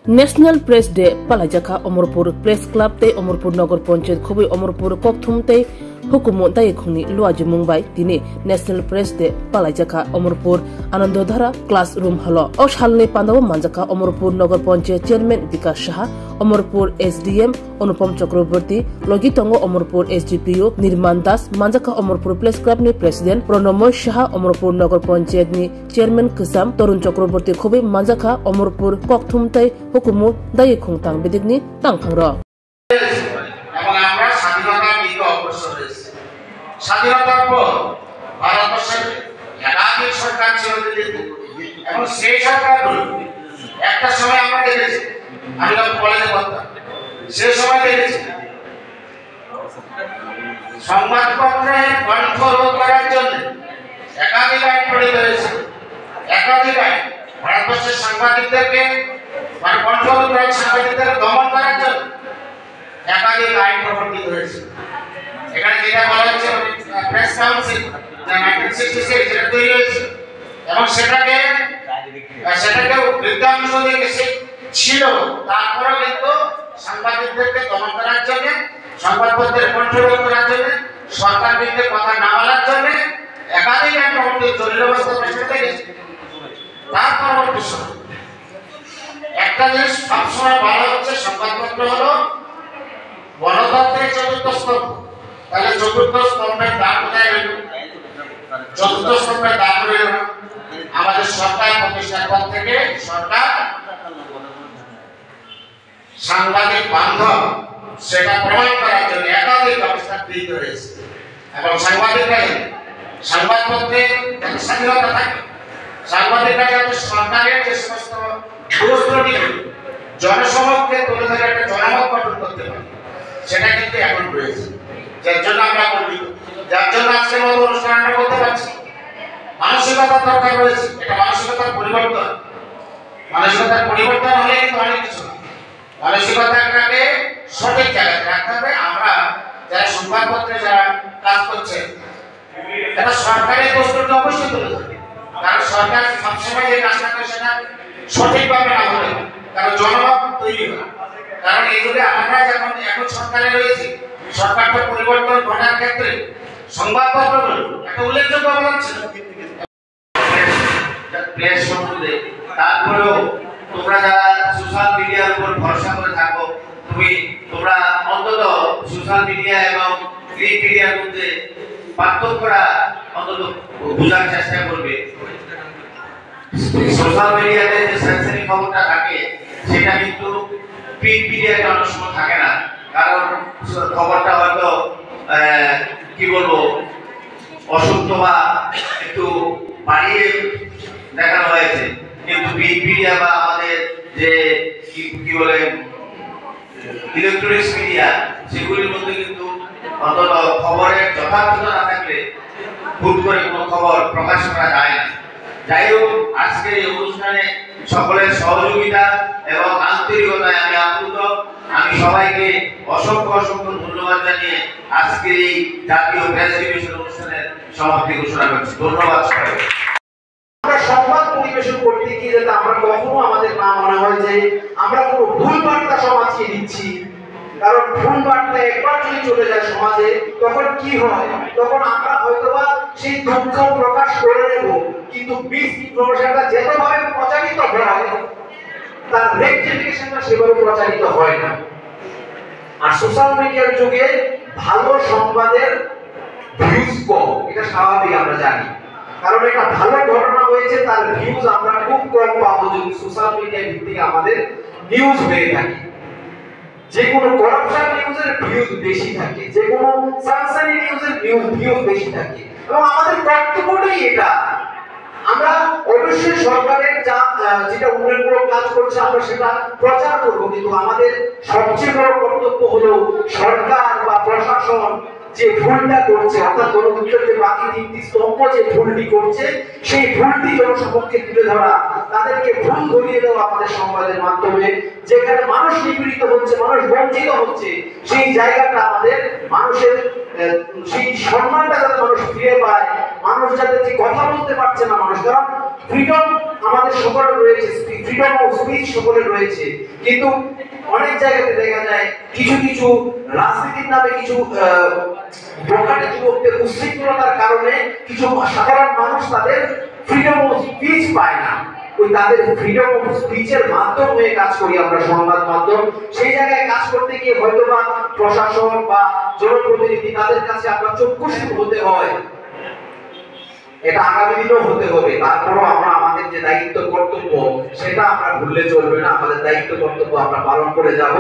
National press day पालाजाखा Amarpur press club ते अमरपुर नगर पंचायत खुबै अमरपुर कक्थुम ते हुकुम दाय खुंनि लुआजि मुंबाई दिनै नेशनल प्रेस डे पालाजाखा अमरपुर आनंदधारा क्लासरूम हलो अ सालनि पांदाव मानजाखा अमरपुर नगर पंचायत चेयरमैन विकास साहा अमरपुर एसडीएम अनुपम चक्रवर्ती लगितंग अमरपुर एसडीपीओ निर्माण दास मानजाखा अमरपुर प्रेस क्लब नि प्रेसिडेंट प्रणमय साहा अमरपुर नगर पंचायत नि चेयरमैन कसाम तरुण चक्रवर्ती खुबै मानजाखा अमरपुर कक्थुम ते हुकुम दाय खुंतां बिदिगनि तांखांर স্বাধীনতার পর ভারতবর্ষের একাধিক সরকার ছিল এবং সেই সরকারগুলো একটা সময় আমরা দেখেছি, আমি যখন কলেজে পড়তাম সেই সময় দেখেছি সংবাদপত্রের কণ্ঠ রোধ করার জন্য একাধিক আইন প্রণীত হয়েছে। একাধিক আইন ভারতবর্ষের সাংবাদিকদেরকে কণ্ঠ রোধ করার সাংবাদিকদের দমন করার জন্য একাধিক আইন প্রবর্তিত হয়েছে। এখানে যেটা বলা হচ্ছে প্রেস কাউন্সিল 1966 যেটা তৈরি হয়েছে এবং সেটাকে বিজ্ঞান অনুষদে ছিল, তারপরেও কিন্তু সাংবাদিকদেরকে দমন করার জন্য, সংবাদপত্রের কন্ট্রোল করার জন্য, সরকার বিরুদ্ধে কথা না বলার জন্য একাধিক আইন প্রবর্তিত জরুরি অবস্থা প্রশ্নতে গেছে। তার পরবর্তী সময় একটা জিনিস সবসময় বলা হচ্ছে সংবাদপত্র হলো গণতন্ত্রের চতুর্থ স্তম্ভ। তাহলে চতুর্থ স্তম্ভের দাম কোথায় রইল? চতুর্থ স্তম্ভের দাম রইল আমাদের সরকার প্রতিষ্ঠার পর থেকে সরকার সাংবাদিক বান্ধব সেটা প্রমাণ করার জন্য একাধিক ব্যবস্থা গৃহীত হয়েছে এবং সাংবাদিকরা সংবাদপত্রে স্বাধীনতা থাকে, সাংবাদিকরা যাতে সরকারের যে সমস্ত দুষ্কৃতি জনসমক্ষে তুলে ধরে একটা জনমত গঠন করতে পারে সেটা কিন্তু এখন রয়েছে, যার জন্য আমরা গর্বিত, যার জন্য আজকের মতো অনুষ্ঠান আমরা করতে পারছি। মানসিকতার দরকার রয়েছে, এটা মানসিকতার পরিবর্তন। মানসিকতার পরিবর্তন হলে কিন্তু অনেক কিছু মানসিকতাটাকে সঠিক জায়গায় রাখতে হবে। আমরা যারা সংবাদপত্রে যারা কাজ করছে এটা সরকারের দোষটা অবশ্যই তুলে ধরবে, কারণ সরকার সবসময় যে কাজটা করে সেটা সঠিকভাবে না হলে কারণ জনমত তৈরি হয়। কারণ এই যুগে আমরা যখন এখন সরকারে রয়েছি, সরকারটা পরিবর্তন ঘটার ক্ষেত্রে সংবাদপত্রগুলো একটা উল্লেখযোগ্য অবদান ছিল। প্রেস সম্বন্ধে তারপরেও তোমরা যারা সোশ্যাল মিডিয়ার উপর ভরসা করে থাকো, তোমরা অন্তত সোশ্যাল মিডিয়া এবং প্রিন্ট মিডিয়ার মধ্যে পার্থক্যটা অন্তত বোঝার চেষ্টা করবে। সোশ্যাল মিডিয়াতে যে সেন্সেটিভ খবরটা থাকে সেটা কিন্তু প্রিন্ট মিডিয়াতে অনেক সময় থাকে না, কারণ খবরটা হয়তো কি বলবো অসত্য বা একটু বাড়িয়ে দেখানো হয়েছে, কিন্তু প্রিন্ট মিডিয়া বা আমাদের যে কি বলে ইলেকট্রনিক্স মিডিয়া সেগুলির মধ্যে কিন্তু অন্তত খবরের যথার্থতা না থাকলে হুট করে কোনো খবর প্রকাশ করা যায় না। যাই হোক, আজকের এই অনুষ্ঠানে সকলের সহযোগিতা এবং আন্তরিকতায় আমি আপ্লুত। আমি সবাইকে অসংখ্য ধন্যবাদ জানিয়ে আজকের এই জাতীয় প্রেস ডিভিশন অনুষ্ঠানের সমাপ্তি ঘোষণা করছি। ধন্যবাদ সবাইকে। আমরা সংবাদ পরিবেশন করতে গিয়ে যাতে আমরা কখনো আমাদের না মনে হয় যে আমরা কোনো ভুল বার্তা সমাজকে দিচ্ছি, কারণ ভুল বার্তা একবার যদি চলে যায় সমাজে তখন কি হয়, তখন আমরা হয়তোবা সেই দুঃখ প্রকাশ করে নেব, কিন্তু মিস ইনফরমেশনটা যেভাবে প্রচারিত হয় তার রেকটিফিকেশনটা সেভাবে প্রচারিত হয় না। আর সোশ্যাল মিডিয়ার যুগে ভালো সংবাদের ভিউজ কম, এটা স্বাভাবিক, আমরা জানি, কারণ একটা ভালো ঘটনা হয়েছে তার ভিউজ আমরা খুব কম পাবো যদি সোশ্যাল মিডিয়া ভিত্তিক আমাদের নিউজ হয়ে থাকে। যে কোনো করাপশন নিউজের ভিউজ বেশি থাকে, যে কোনো সানসানি নিউজের ভিউজ বেশি থাকে, এবং আমাদের কর্তব্যটাই এটা। আমরা অবশ্যই সরকারের যেটা উন্নয়নমূলক কাজ করছে আমরা সেটা প্রচার করব, কিন্তু আমাদের সবচেয়ে বড় কর্তব্য হলো সরকার বা প্রশাসন যে ভুলটা করছে, অর্থাৎ গণতন্ত্রের যে বাকি তিনটি স্তম্ভ যে ভুলটি করছে সেই ভুলটি জনসমক্ষে তুলে ধরা, তাদেরকে ভুল ধরিয়ে দেওয়া আমাদের সংবাদের মাধ্যমে, যেখানে মানুষ নিপীড়িত হচ্ছে, মানুষ বঞ্চিত হচ্ছে, সেই জায়গাটা আমাদের মানুষের সেই সম্মানটা যাতে মানুষ ফিরে পায়, মানুষ যাতে ঠিক কথা বলতে পারছে না মানুষ, কারণ ফ্রিডম আমাদের সকলের রয়েছে, ফ্রিডম অফ স্পিচ সকলের রয়েছে, কিন্তু অনেক জায়গাতে দেখা যায় কিছু কিছু রাজনীতির নামে কিছু বোকাটে যুবকদের উচ্ছৃঙ্খলতার কারণে কিছু সাধারণ মানুষ তাদের ফ্রিডম অফ স্পিচ পায় না। ওই তাদের ফ্রিডম অফ স্পিচের মাধ্যম হয়ে কাজ করি আমরা, সংবাদ মাধ্যম। সেই জায়গায় কাজ করতে গিয়ে হয়তোবা প্রশাসন বা জনপ্রতিনিধি তাদের কাছে আমরা চক্ষুষ্মান হতে হয়, এটা আগামী দিনেও হতে হবে। তারপরও আমরা আমাদের যে দায়িত্ব কর্তব্য সেটা আমরা ভুললে চলবে না, আমাদের দায়িত্ব কর্তব্য আমরা পালন করে যাব।